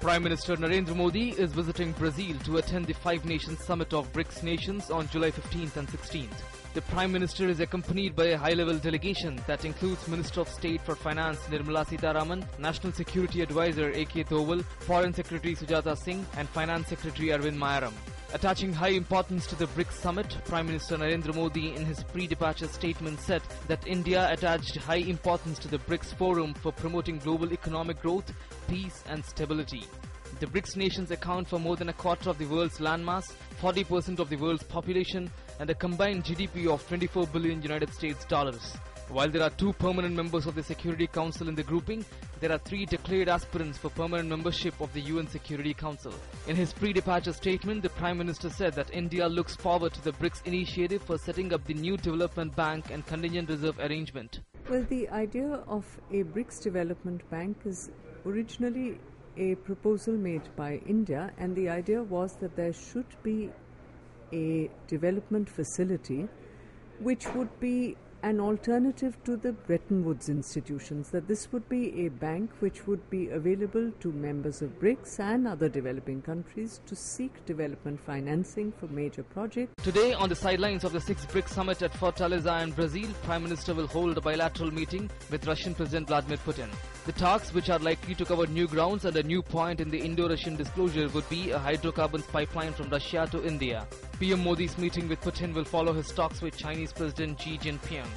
Prime Minister Narendra Modi is visiting Brazil to attend the five-nation summit of BRICS nations on July 15th and 16th. The Prime Minister is accompanied by a high-level delegation that includes Minister of State for Finance Nirmala Sitharaman, National Security Advisor A.K. Doval, Foreign Secretary Sujata Singh and Finance Secretary Arvind Mayaram. Attaching high importance to the BRICS summit, Prime Minister Narendra Modi in his pre-departure statement said that India attached high importance to the BRICS forum for promoting global economic growth, peace and stability. The BRICS nations account for more than a quarter of the world's landmass, 40% of the world's population and a combined GDP of $24 billion United States dollars. While there are 2 permanent members of the Security Council in the grouping, there are 3 declared aspirants for permanent membership of the UN Security Council. In his pre-departure statement, the Prime Minister said that India looks forward to the BRICS initiative for setting up the new development bank and contingent reserve arrangement. Well, the idea of a BRICS development bank is originally a proposal made by India, and the idea was that there should be a development facility which would be an alternative to the Bretton Woods institutions, that this would be a bank which would be available to members of BRICS and other developing countries to seek development financing for major projects. Today, on the sidelines of the 6th BRICS summit at Fortaleza in Brazil, Prime Minister will hold a bilateral meeting with Russian President Vladimir Putin. The talks, which are likely to cover new grounds and a new point in the Indo-Russian disclosure, would be a hydrocarbons pipeline from Russia to India. PM Modi's meeting with Putin will follow his talks with Chinese President Xi Jinping.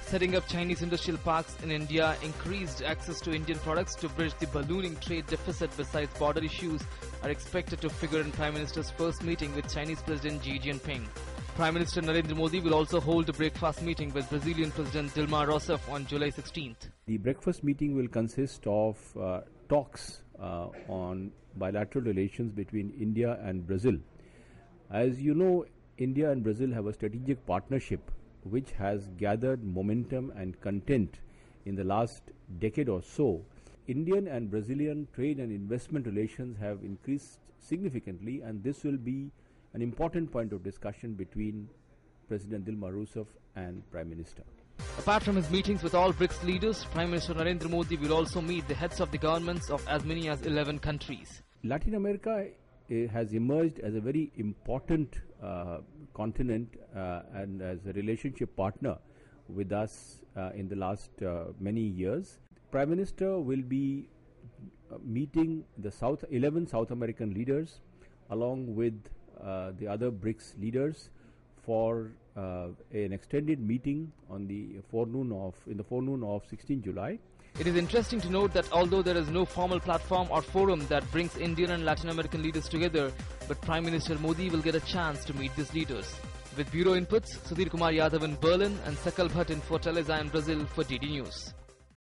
Setting up Chinese industrial parks in India, increased access to Indian products to bridge the ballooning trade deficit besides border issues are expected to figure in Prime Minister's first meeting with Chinese President Xi Jinping. Prime Minister Narendra Modi will also hold a breakfast meeting with Brazilian President Dilma Rousseff on July 16th. The breakfast meeting will consist of talks on bilateral relations between India and Brazil. As you know, India and Brazil have a strategic partnership which has gathered momentum and content in the last decade or so. Indian and Brazilian trade and investment relations have increased significantly, and this will be an important point of discussion between President Dilma Rousseff and Prime Minister. Apart from his meetings with all BRICS leaders, Prime Minister Narendra Modi will also meet the heads of the governments of as many as 11 countries. Latin America has emerged as a very important continent and as a relationship partner with us in the last many years. Prime Minister will be meeting the 11 South American leaders along with the other BRICS leaders for an extended meeting on the forenoon of 16 July. It is interesting to note that although there is no formal platform or forum that brings Indian and Latin American leaders together, but Prime Minister Modi will get a chance to meet these leaders. With Bureau Inputs, Sudhir Kumar Yadav in Berlin and Sakal Bhatt in Fortaleza in Brazil for DD News.